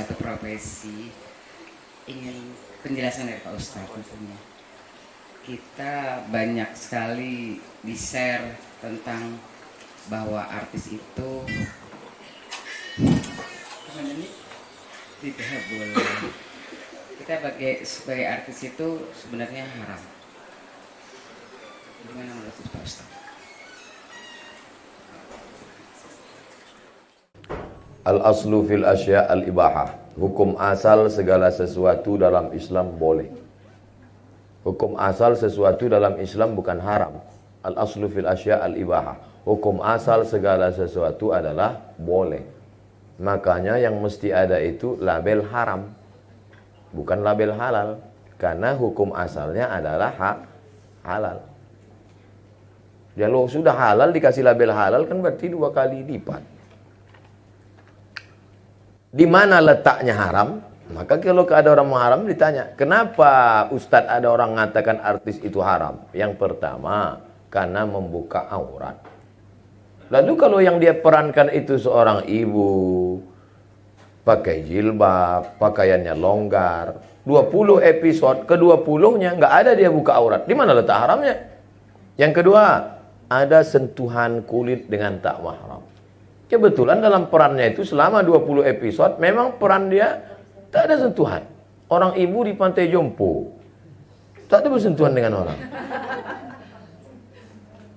satu profesi, ingin penjelasan dari Pak Ustadz tentunya. Kita banyak sekali di-share tentang bahwa artis itu tidak boleh. Kita sebagai artis itu sebenarnya haram. Gimana menurut Pak Ustadz? Al-aslu fil asya' al-ibahah. Hukum asal segala sesuatu dalam Islam boleh. Hukum asal sesuatu dalam Islam bukan haram. Al-aslu fil asya' al-ibahah. Hukum asal segala sesuatu adalah boleh. Makanya yang mesti ada itu label haram, bukan label halal. Karena hukum asalnya adalah halal. Kalau sudah halal dikasih label halal kan berarti 2 kali lipat. Di mana letaknya haram? Maka kalau ada orang haram ditanya, kenapa Ustadz ada orang mengatakan artis itu haram? Yang pertama, karena membuka aurat. Lalu kalau yang dia perankan itu seorang ibu, pakai jilbab, pakaiannya longgar, 20 episode, ke-20-nya nggak ada dia buka aurat. Di mana letak haramnya? Yang kedua, ada sentuhan kulit dengan tak mahram. Kebetulan dalam perannya itu selama 20 episode memang peran dia tak ada sentuhan. Orang ibu di Pantai Jompo tak ada bersentuhan dengan orang.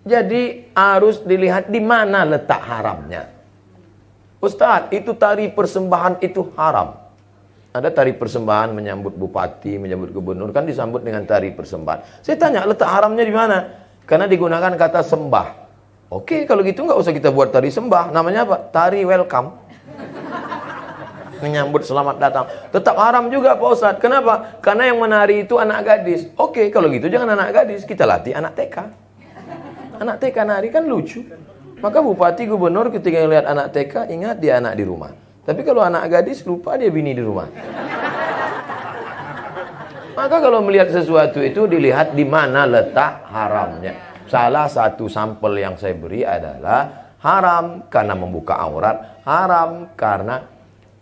Jadi harus dilihat di mana letak haramnya. Ustadz, itu tari persembahan itu haram. Ada tari persembahan menyambut bupati, menyambut gubernur, kan disambut dengan tari persembahan. Saya tanya letak haramnya di mana? Karena digunakan kata sembah. Oke, kalau gitu nggak usah kita buat tari sembah. Namanya apa? Tari welcome. Menyambut selamat datang. Tetap haram juga Pak Ustadz. Kenapa? Karena yang menari itu anak gadis. Oke, kalau gitu jangan anak gadis. Kita latih anak TK. Anak TK nari kan lucu. Maka bupati, gubernur ketika lihat anak TK, ingat dia anak di rumah. Tapi kalau anak gadis, lupa dia bini di rumah. Maka kalau melihat sesuatu itu dilihat di mana letak haramnya. Salah satu sampel yang saya beri adalah haram karena membuka aurat, haram karena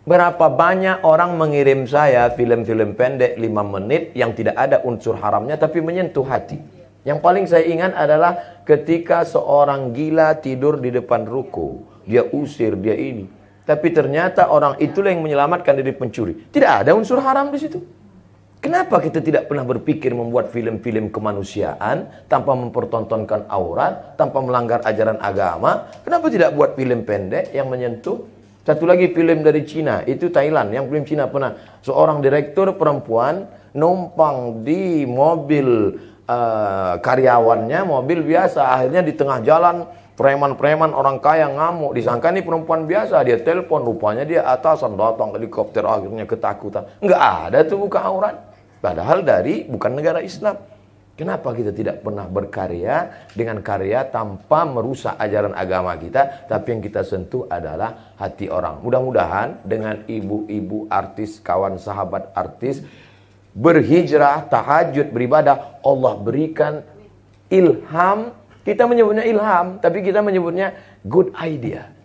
berapa banyak orang mengirim saya film-film pendek 5 menit yang tidak ada unsur haramnya tapi menyentuh hati. Yang paling saya ingat adalah ketika seorang gila tidur di depan ruko, dia usir, dia ini. Tapi ternyata orang itulah yang menyelamatkan dari pencuri. Tidak ada unsur haram di situ. Kenapa kita tidak pernah berpikir membuat film-film kemanusiaan tanpa mempertontonkan aurat, tanpa melanggar ajaran agama? Kenapa tidak buat film pendek yang menyentuh? Satu lagi film dari Cina, itu Thailand, yang film Cina pernah. Seorang direktur perempuan numpang di mobil karyawannya, mobil biasa. Akhirnya di tengah jalan, preman-preman orang kaya ngamuk. Disangka ini perempuan biasa, dia telepon. Rupanya dia atasan, datang helikopter, akhirnya ketakutan. Nggak ada tuh buka aurat. Padahal bukan negara Islam. Kenapa kita tidak pernah berkarya dengan karya tanpa merusak ajaran agama kita, tapi yang kita sentuh adalah hati orang. Mudah-mudahan dengan ibu-ibu artis, kawan sahabat artis, berhijrah, tahajud, beribadah, Allah berikan ilham. Kita menyebutnya ilham, tapi kita menyebutnya good idea.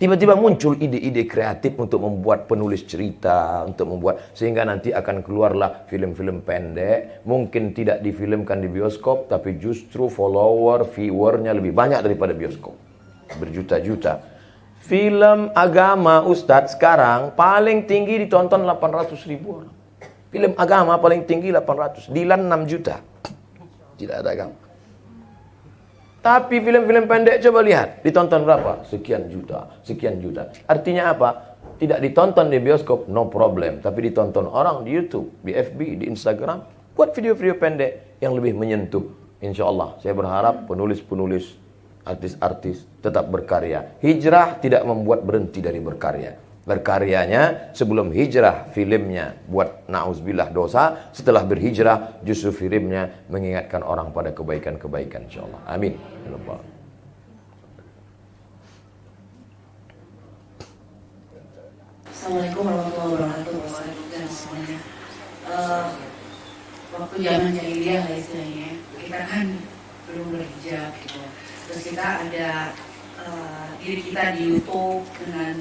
Tiba-tiba muncul ide-ide kreatif untuk membuat penulis cerita, untuk membuat, sehingga nanti akan keluarlah film-film pendek. Mungkin tidak difilmkan di bioskop, tapi justru viewernya lebih banyak daripada bioskop. Berjuta-juta. Film agama Ustadz sekarang paling tinggi ditonton 800.000 orang. Film agama paling tinggi 800. Dilan 6 juta. Tidak ada agama. Tapi film-film pendek coba lihat, ditonton berapa? Sekian juta, sekian juta. Artinya apa? Tidak ditonton di bioskop, no problem. Tapi ditonton orang di YouTube, di FB, di Instagram. Buat video-video pendek yang lebih menyentuh. Insya Allah, saya berharap penulis-penulis, artis-artis tetap berkarya. Hijrah tidak membuat berhenti dari berkarya. Berkaryanya sebelum hijrah filmnya buat na'udzubillah dosa, setelah berhijrah justru filmnya mengingatkan orang pada kebaikan-kebaikan insyaallah. Amin. Assalamualaikum warahmatullahi wabarakatuh dan semuanya. Waktu zaman jahiliyah lah istilahnya, kita kan belum berhijab gitu. Terus kita ada diri kita di YouTube dengan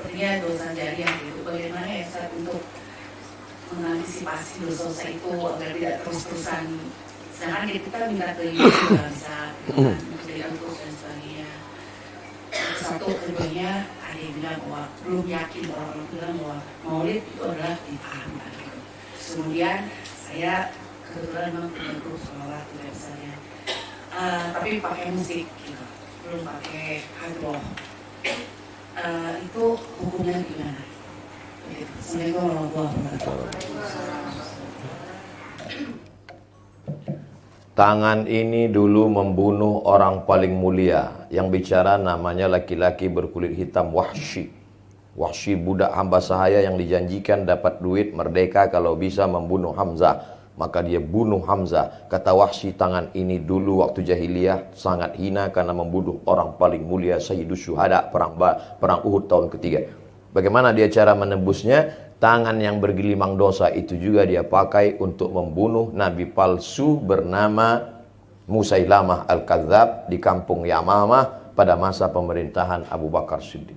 sepertinya dosa jariah gitu. Bagaimana ya Ustaz untuk mengantisipasi dosa-dosa itu agar tidak terus-terusan, sedangkan kita minta ke ibu juga bisa tidak terus dan sebagainya. Satu, keduanya ada yang bilang bahwa belum yakin, orang-orang bilang bahwa maulid itu adalah dipahami gitu. Kemudian saya kebetulan memang punya grup sholawat tidak misalnya, tapi pakai musik gitu, belum pakai hadroh. Itu hukumnya gimana? Assalamualaikum warahmatullahi wabarakatuh. Tangan ini dulu membunuh orang paling mulia. Yang bicara namanya laki-laki berkulit hitam, Wahsy. Wahsy budak hamba sahaya yang dijanjikan dapat duit merdeka kalau bisa membunuh Hamzah. Maka dia bunuh Hamzah. Kata Wahsy, tangan ini dulu waktu jahiliyah sangat hina karena membunuh orang paling mulia, Sayyidus Syuhada, perang Uhud tahun ketiga. Bagaimana dia cara menebusnya? Tangan yang bergelimang dosa itu juga dia pakai untuk membunuh nabi palsu bernama Musailamah Al-Kadzab di kampung Yamamah pada masa pemerintahan Abu Bakar Siddiq.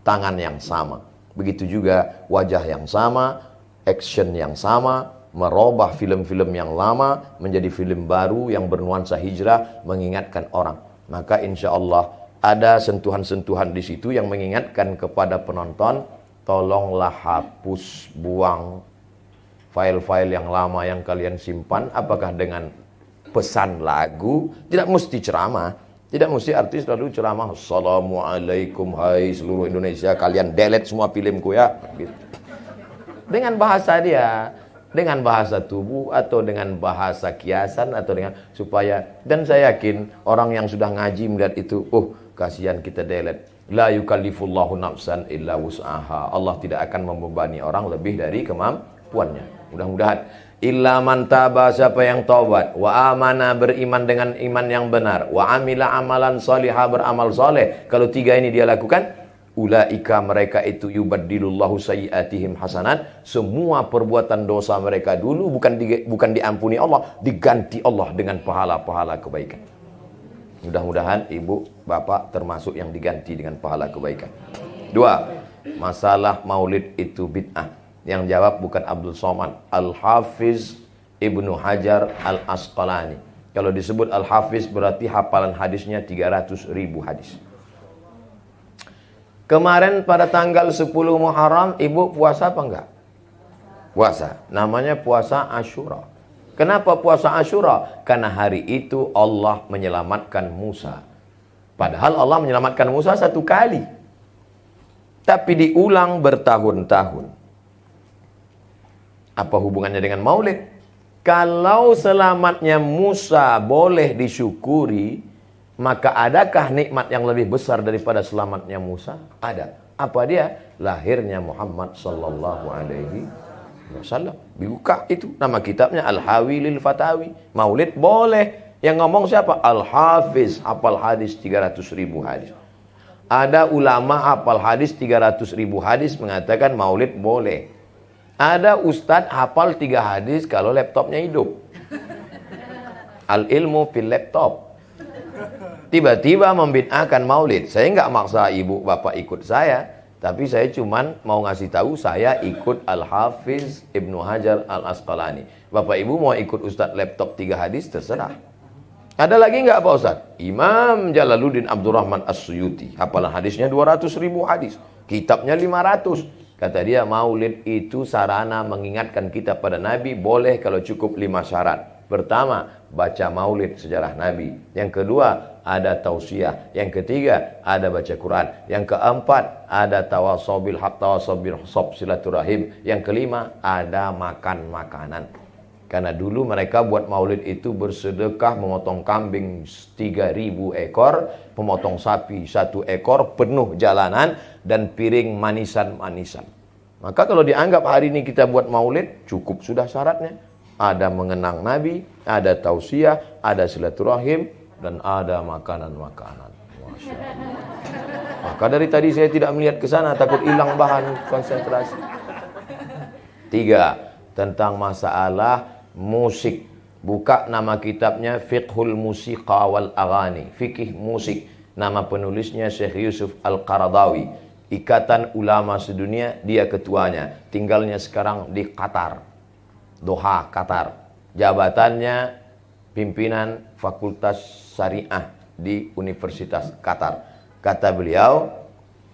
Tangan yang sama. Begitu juga wajah yang sama, action yang sama, merubah film-film yang lama menjadi film baru yang bernuansa hijrah, mengingatkan orang. Maka insya Allah ada sentuhan-sentuhan di situ yang mengingatkan kepada penonton, tolonglah hapus, buang file-file yang lama yang kalian simpan. Apakah dengan pesan lagu? Tidak mesti ceramah, tidak mesti artis lalu ceramah, Assalamualaikum hai seluruh Indonesia, kalian delete semua filmku ya gitu. Dengan bahasa dia, dengan bahasa tubuh atau dengan bahasa kiasan atau dengan supaya, dan saya yakin orang yang sudah ngaji melihat itu, oh kasihan kita delete. La yukallifullahu nafsan illa wus'aha. Allah tidak akan membebani orang lebih dari kemampuannya. Mudah-mudahan illa man taba, siapa yang taubat, wa amana, beriman dengan iman yang benar, wa amila amalan salihah, beramal saleh. Kalau tiga ini dia lakukan, ulaika, mereka itu yubaddilullahu sayyiatihim hasanat. Semua perbuatan dosa mereka dulu bukan diampuni Allah, diganti Allah dengan pahala-pahala kebaikan. Mudah-mudahan ibu, bapak termasuk yang diganti dengan pahala kebaikan. Dua, masalah maulid itu bid'ah. Yang jawab bukan Abdul Somad, Al-Hafiz Ibnu Hajar Al-Asqalani. Kalau disebut Al-Hafiz berarti hafalan hadisnya 300.000 hadis. Kemarin pada tanggal 10 Muharram, ibu puasa apa enggak? Puasa. Namanya puasa Asyura. Kenapa puasa Asyura? Karena hari itu Allah menyelamatkan Musa. Padahal Allah menyelamatkan Musa satu kali, tapi diulang bertahun-tahun. Apa hubungannya dengan maulid? Kalau selamatnya Musa boleh disyukuri, maka adakah nikmat yang lebih besar daripada selamatnya Musa? Ada. Apa dia? Lahirnya Muhammad sallallahu alaihi wasallam. Buka itu nama kitabnya Al-Hawi lil Fatawi. Maulid boleh. Yang ngomong siapa? Al-Hafiz, hafal hadis 300.000 hadis. Ada ulama hafal hadis 300.000 hadis mengatakan maulid boleh. Ada ustadz hafal 3 hadis kalau laptopnya hidup. Al-ilmu fil laptop. Tiba-tiba membid'ahkan maulid. Saya nggak maksa ibu bapak ikut saya, tapi saya cuman mau ngasih tahu saya ikut Al-Hafiz Ibnu Hajar Al-Asqalani. Bapak ibu mau ikut ustadz laptop 3 hadis terserah. Ada lagi nggak Pak Ustadz? Imam Jalaluddin Abdurrahman As-Suyuti, hafalan hadisnya 200.000 hadis, kitabnya 500. Kata dia maulid itu sarana mengingatkan kita pada Nabi, boleh kalau cukup 5 syarat. Pertama, baca maulid sejarah Nabi. Yang kedua, ada tausiah. Yang ketiga, ada baca Quran. Yang keempat, ada tawasobil haq, tawasobil sob, silaturahim. Yang kelima, ada makan makanan. Karena dulu mereka buat maulid itu bersedekah memotong kambing 3.000 ekor, memotong sapi 1 ekor, penuh jalanan, dan piring manisan-manisan. Maka kalau dianggap hari ini kita buat maulid, cukup sudah syaratnya. Ada mengenang Nabi, ada tausiah, ada silaturahim, dan ada makanan-makanan. Masya Allah. Maka dari tadi saya tidak melihat ke sana, takut hilang bahan konsentrasi. 3, tentang masalah musik. Buka nama kitabnya Fiqhul Musiqa wal Aghani, fikih musik. Nama penulisnya Syekh Yusuf Al-Qaradawi. Ikatan Ulama Sedunia, dia ketuanya. Tinggalnya sekarang di Qatar, Doha, Qatar. Jabatannya pimpinan Fakultas Syariah di Universitas Qatar. Kata beliau,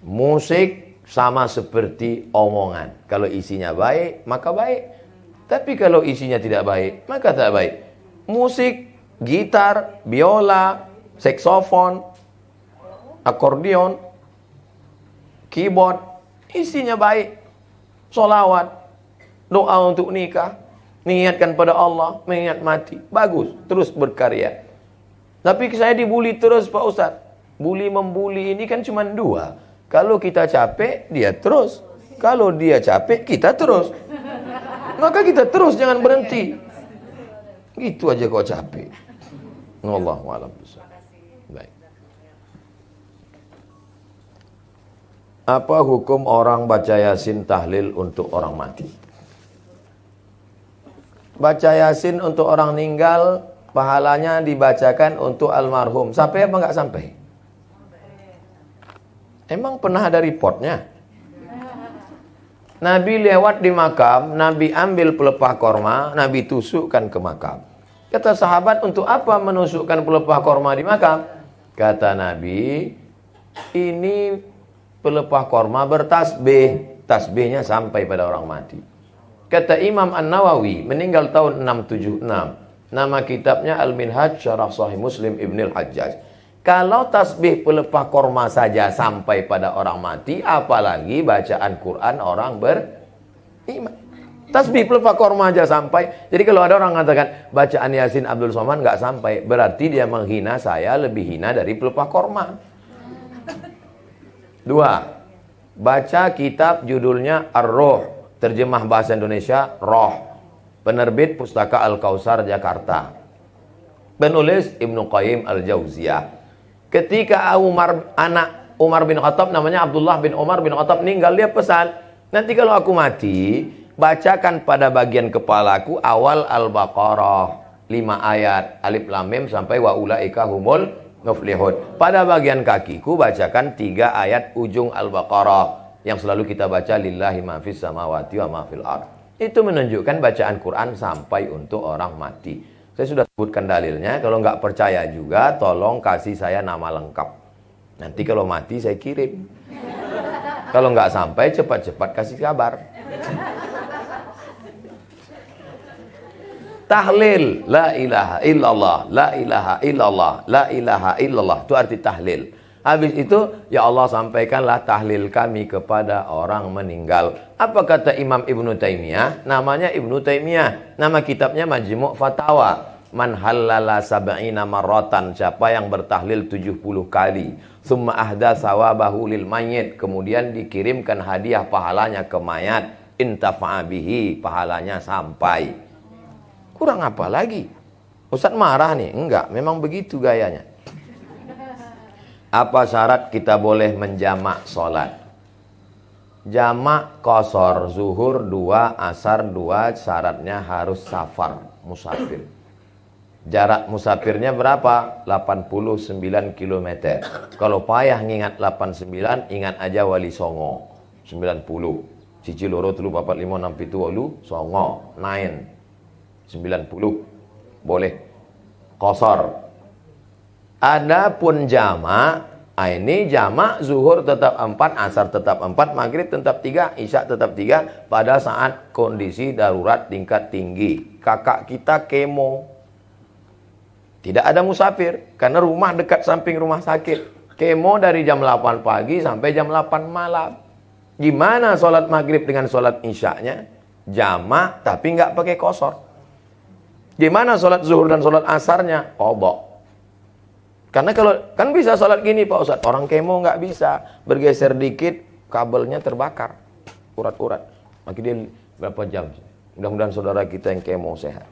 musik sama seperti omongan. Kalau isinya baik, maka baik. Tapi kalau isinya tidak baik, maka tak baik. Musik, gitar, biola, saksofon, akordeon, keyboard, isinya baik. Solawat, doa untuk nikah, niatkan pada Allah, mengingat mati. Bagus, terus berkarya. Tapi saya dibully terus Pak Ustadz. Bully membuli ini kan cuma dua. Kalau kita capek, dia terus. Kalau dia capek, kita terus. Maka kita terus, jangan berhenti. Gitu aja kok capek. Wallahu a'lam bishawab. Baik. Apa hukum orang baca Yasin tahlil untuk orang mati? Baca Yasin untuk orang meninggal, pahalanya dibacakan untuk almarhum. Sampai apa enggak sampai? Emang pernah ada reportnya? Nabi lewat di makam, Nabi ambil pelepah korma, Nabi tusukkan ke makam. Kata sahabat, untuk apa menusukkan pelepah korma di makam? Kata Nabi, ini pelepah korma bertasbih. Tasbihnya sampai pada orang mati. Kata Imam An-Nawawi, meninggal tahun 676. Nama kitabnya Al-Minhaj Syarah Sahih Muslim Ibn Al-Hajjaj. Kalau tasbih pelepah korma saja sampai pada orang mati, apalagi bacaan Quran orang beriman. Tasbih pelepah korma aja sampai. Jadi kalau ada orang mengatakan bacaan Yasin Abdul Somad nggak sampai, berarti dia menghina saya lebih hina dari pelepah korma. 2. Baca kitab judulnya Ar-Ruh. Terjemah bahasa Indonesia, Roh. Penerbit Pustaka Al-Kausar, Jakarta. Penulis Ibnu Qayyim Al-Jauziyah. Ketika anak Umar bin Khattab, namanya Abdullah bin Umar bin Khattab, meninggal, dia pesan, nanti kalau aku mati, bacakan pada bagian kepalaku awal Al-Baqarah 5 ayat, alif lam mim sampai wa ulaika humul muflihun. Pada bagian kakiku bacakan 3 ayat ujung Al-Baqarah yang selalu kita baca, lillahi ma fis samawati wa ma fil ard. Itu menunjukkan bacaan Quran sampai untuk orang mati. Saya sudah sebutkan dalilnya. Kalau nggak percaya juga, tolong kasih saya nama lengkap. Nanti kalau mati saya kirim. Kalau nggak sampai, cepat-cepat kasih kabar. Tahlil, la ilaha illallah, la ilaha illallah, la ilaha illallah. Itu arti tahlil. Habis itu, ya Allah sampaikanlah tahlil kami kepada orang meninggal. Apa kata Imam Ibnu Taimiyah? Namanya Ibnu Taimiyah. Nama kitabnya Majmu' Fatawa. Man halala sab'ina marratan. Siapa yang bertahlil 70 kali. Summa ahda sawabahu lil mayyit. Kemudian dikirimkan hadiah pahalanya ke mayat. Intafa'a bihi. Pahalanya sampai. Kurang apa lagi? Ustaz marah nih? Enggak, memang begitu gayanya. Apa syarat kita boleh menjamak sholat? Jamak qashar, zuhur 2, asar 2, syaratnya harus safar, musafir. Jarak musafirnya berapa? 89 km. Kalau payah ngingat 89, ingat aja Wali Songo 90. Cici loro telu papat 5 6 7 8 Songo 9 90. Boleh qashar. Adapun jamak, ini jamak zuhur tetap 4, asar tetap 4, maghrib tetap 3, isya tetap 3 pada saat kondisi darurat tingkat tinggi. Kakak kita kemo. Tidak ada musafir karena rumah dekat samping rumah sakit. Kemo dari jam 8 pagi sampai jam 8 malam. Gimana sholat maghrib dengan sholat isyaknya? Jamak tapi nggak pakai qashar. Gimana sholat zuhur dan sholat asarnya? Qadha. Karena kalau kan bisa sholat gini Pak Ustadz, orang kemo nggak bisa, bergeser dikit kabelnya terbakar, urat-urat. Maka dia berapa jam? Mudah-mudahan saudara kita yang kemo sehat.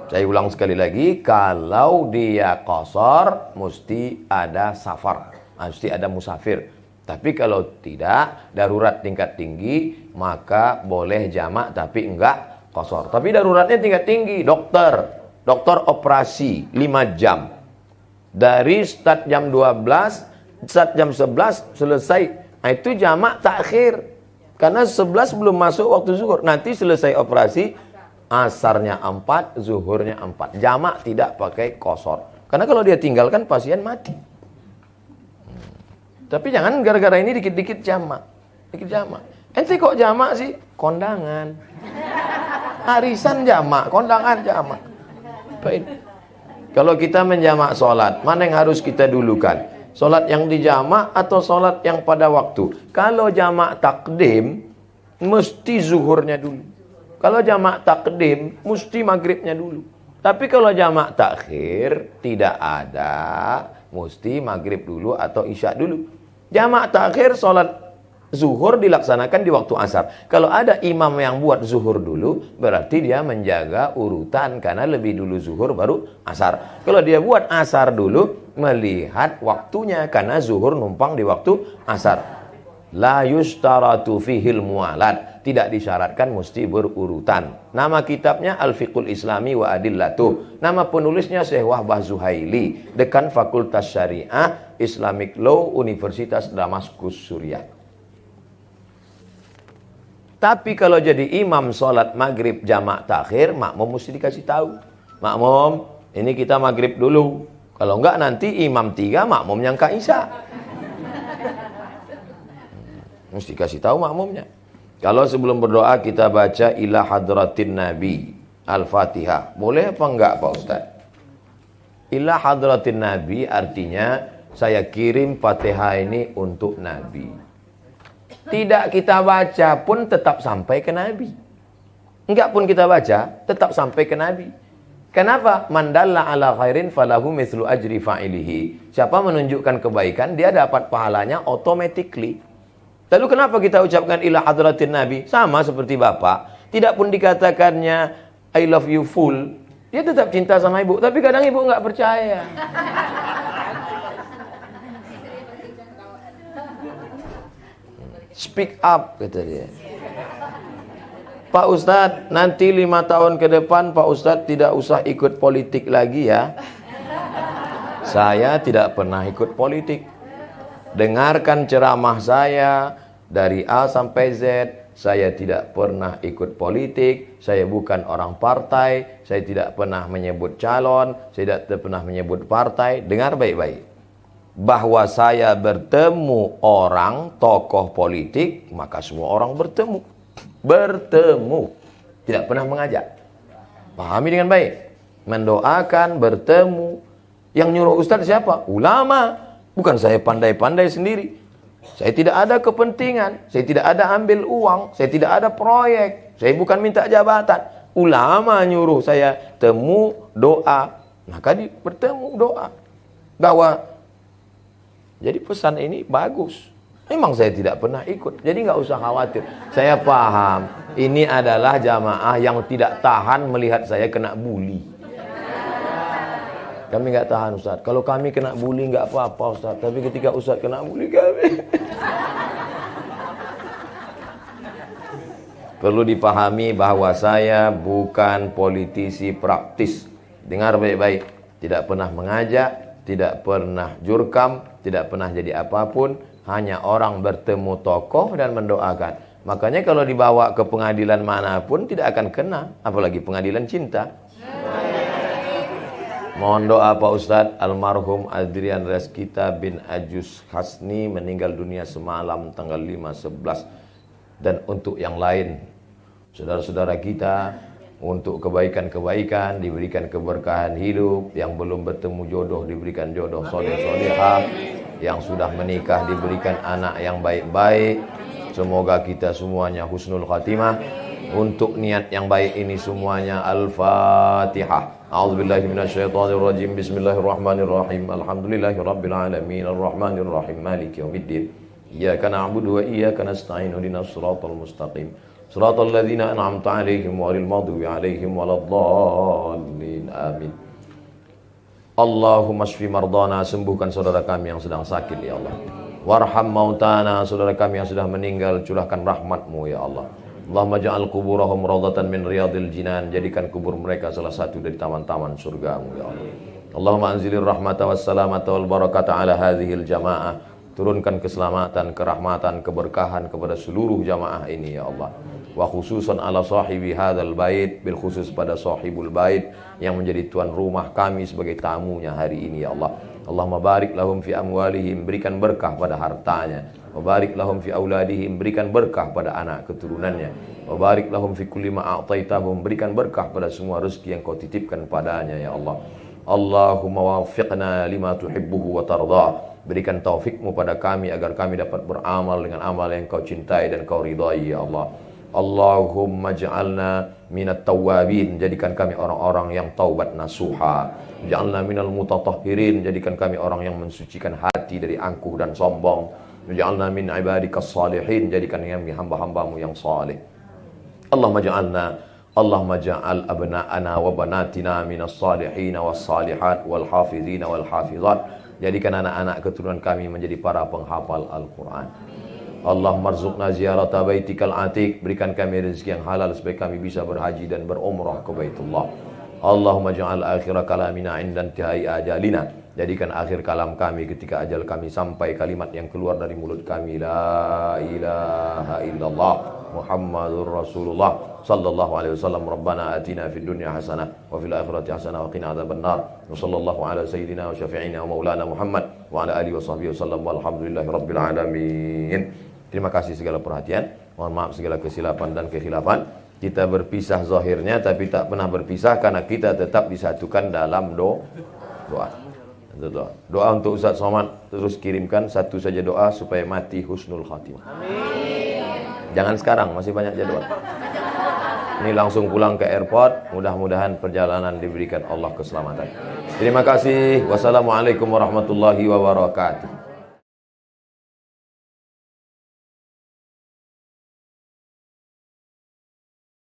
Saya ulang sekali lagi, kalau dia qashar mesti ada safar, mesti ada musafir. Tapi kalau tidak, darurat tingkat tinggi, maka boleh jamak tapi enggak qashar. Tapi daruratnya tingkat tinggi, dokter operasi 5 jam. Dari start jam 12 saat jam 11 selesai. Nah, itu jamak takhir. Karena 11 belum masuk waktu zuhur. Nanti selesai operasi, asarnya 4, zuhurnya 4. Jamak tidak pakai qasar. Karena kalau dia tinggalkan pasien mati. Tapi jangan gara-gara ini dikit-dikit jamak. Dikit jamak. Ente kok jamak sih? Kondangan. Arisan jamak, kondangan jamak. Baik. Kalau kita menjamak sholat, mana yang harus kita dulukan? Sholat yang dijamak atau sholat yang pada waktu? Kalau jamak takdim, mesti zuhurnya dulu. Kalau jamak takdim, mesti maghribnya dulu. Tapi kalau jamak takhir, tidak ada, mesti maghrib dulu atau isya dulu. Jamak takhir, sholat zuhur dilaksanakan di waktu asar. Kalau ada imam yang buat zuhur dulu, berarti dia menjaga urutan, karena lebih dulu zuhur baru asar. Kalau dia buat asar dulu, melihat waktunya, karena zuhur numpang di waktu asar. La yustaratu fihil mualat, tidak disyaratkan mesti berurutan. Nama kitabnya Al-Fiqhul Islami wa Adillatuh. Nama penulisnya Syekh Wahbah Zuhaili, Dekan Fakultas Syariah Islamic Law Universitas Damaskus, Suriah. Tapi kalau jadi imam sholat maghrib jamak takhir, makmum mesti dikasih tahu. Makmum, ini kita maghrib dulu. Kalau enggak nanti imam 3, makmum yang isya. Mesti kasih tahu makmumnya. Kalau sebelum berdoa kita baca ila hadratin Nabi Al-Fatihah. Boleh apa enggak Pak Ustaz? Ila hadratin Nabi artinya saya kirim Fatihah ini untuk Nabi. Tidak kita baca pun tetap sampai ke Nabi. Enggak pun kita baca, tetap sampai ke Nabi. Kenapa? Mandalla ala khairin falahu mislu ajri fa'ilihi. Siapa menunjukkan kebaikan, dia dapat pahalanya automatically. Lalu kenapa kita ucapkan ila hadratin Nabi? Sama seperti Bapak. Tidak pun dikatakannya I love you full. Dia tetap cinta sama ibu. Tapi kadang ibu nggak percaya. Speak up, kata dia. Pak Ustadz, nanti 5 tahun ke depan Pak Ustadz tidak usah ikut politik lagi ya. Saya tidak pernah ikut politik. Dengarkan ceramah saya dari A sampai Z. Saya tidak pernah ikut politik. Saya bukan orang partai. Saya tidak pernah menyebut calon. Saya tidak pernah menyebut partai. Dengar baik-baik. Bahwa saya bertemu orang tokoh politik, maka semua orang bertemu. Bertemu, tidak pernah mengajak. Pahami dengan baik. Mendoakan, bertemu. Yang nyuruh Ustadz siapa? Ulama. Bukan saya pandai-pandai sendiri. Saya tidak ada kepentingan. Saya tidak ada ambil uang. Saya tidak ada proyek. Saya bukan minta jabatan. Ulama nyuruh saya temu, doa. Maka bertemu, doa. Bahwa jadi pesan ini bagus. Memang saya tidak pernah ikut. Jadi nggak usah khawatir. Saya paham. Ini adalah jamaah yang tidak tahan melihat saya kena bully. Kami nggak tahan Ustaz. Kalau kami kena bully nggak apa-apa Ustaz. Tapi ketika Ustaz kena bully kami. Perlu dipahami bahwa saya bukan politisi praktis. Dengar baik-baik. Tidak pernah mengajak. Tidak pernah jurkam, tidak pernah jadi apapun, hanya orang bertemu tokoh dan mendoakan. Makanya kalau dibawa ke pengadilan manapun tidak akan kena, apalagi pengadilan cinta. Mohon doa Pak Ustadz, almarhum Adrian Reskita bin Ajus Hasni meninggal dunia semalam tanggal 5/11. Dan untuk yang lain, saudara-saudara kita, untuk kebaikan-kebaikan, diberikan keberkahan hidup, yang belum bertemu jodoh diberikan jodoh soleh-solehah, yang sudah menikah diberikan anak yang baik-baik. Semoga kita semuanya husnul khatimah. Untuk niat yang baik ini semuanya Al-Fatihah. A'udzubillahi minasyaitonirrajim. Bismillahirrahmanirrahim. Alhamdulillahirabbil alamin arrahmanirrahim maliki yaumiddin. Iyyaka na'budu wa iyyaka nasta'in. Ihdinas siratal mustaqim. Shiratal ladzina an'amta 'alaihim ghairil maghdubi 'alaihim waladdallin. Amin. Allahumma shfi mardana, sembuhkan saudara kami yang sedang sakit ya Allah. Warham mautana, saudara kami yang sudah meninggal, curahkan rahmat-Mu ya Allah. Allahumma ja'al kuburahum rawdatan min riyadil jinan, jadikan kubur mereka salah satu dari taman-taman surga-Mu ya Allah. Allahumma anzilir rahmata wassalamata wal barakata ala hadhil jamaah. Turunkan keselamatan, kerahmatan, keberkahan kepada seluruh jamaah ini ya Allah. Wa khususan ala sahibi hadzal bait, bil khusus pada sahibul bait yang menjadi tuan rumah kami sebagai tamunya hari ini ya Allah. Allahumma barik lahum fi amwalihim, berikan berkah pada hartanya. Wa barik lahum fi auladihim, berikan berkah pada anak keturunannya. Wa barik lahum fi kulli ma a'taitahum, berikan berkah pada semua rezeki yang kau titipkan padanya ya Allah. Allahumma waffiqna lima tuhibbuhu wa tarda. Berikan taufikmu pada kami agar kami dapat beramal dengan amal yang kau cintai dan kau ridai ya Allah. Allahumma ja'alna minat tawwabin, jadikan kami orang-orang yang taubat nasuha. Ja'alna minal mutatahhirin, jadikan kami orang yang mensucikan hati dari angkuh dan sombong. Ja'alna min ibadikas salihin, jadikan kami hamba-hambamu yang saleh. Allahumma ja'al abna'ana wa banatina minas salihin was salihat wal hafizin wal hafizat. Jadikan anak-anak keturunan kami menjadi para penghafal Al-Quran. Allahumma rzuqna ziyarata baitikal atiq, berikan kami rezeki yang halal supaya kami bisa berhaji dan berumrah ke Baitullah. Allahumma ja'al akhir kalamina inda intihai ajalina, jadikan akhir kalam kami ketika ajal kami sampai kalimat yang keluar dari mulut kami, la ilaha illallah Muhammadur Rasulullah sallallahu alaihi wasallam. Rabbana atina fid dunya hasanah wa fil akhirati hasanah wa qina adzabannar. Wa sallallahu ala sayyidina wa syafi'ina wa maulana Muhammad wa ala alihi wa sahbihi wasallam walhamdulillahi rabbil alamin. Terima kasih segala perhatian. Mohon maaf segala kesilapan dan kekhilafan. Kita berpisah zahirnya tapi tak pernah berpisah karena kita tetap disatukan dalam doa. Doa untuk Ustaz Somad, terus kirimkan satu saja doa supaya mati husnul khatimah. Amin. Jangan sekarang, masih banyak jadwal. Ini langsung pulang ke airport. Mudah-mudahan perjalanan diberikan Allah keselamatan. Terima kasih. Wassalamualaikum warahmatullahi wabarakatuh.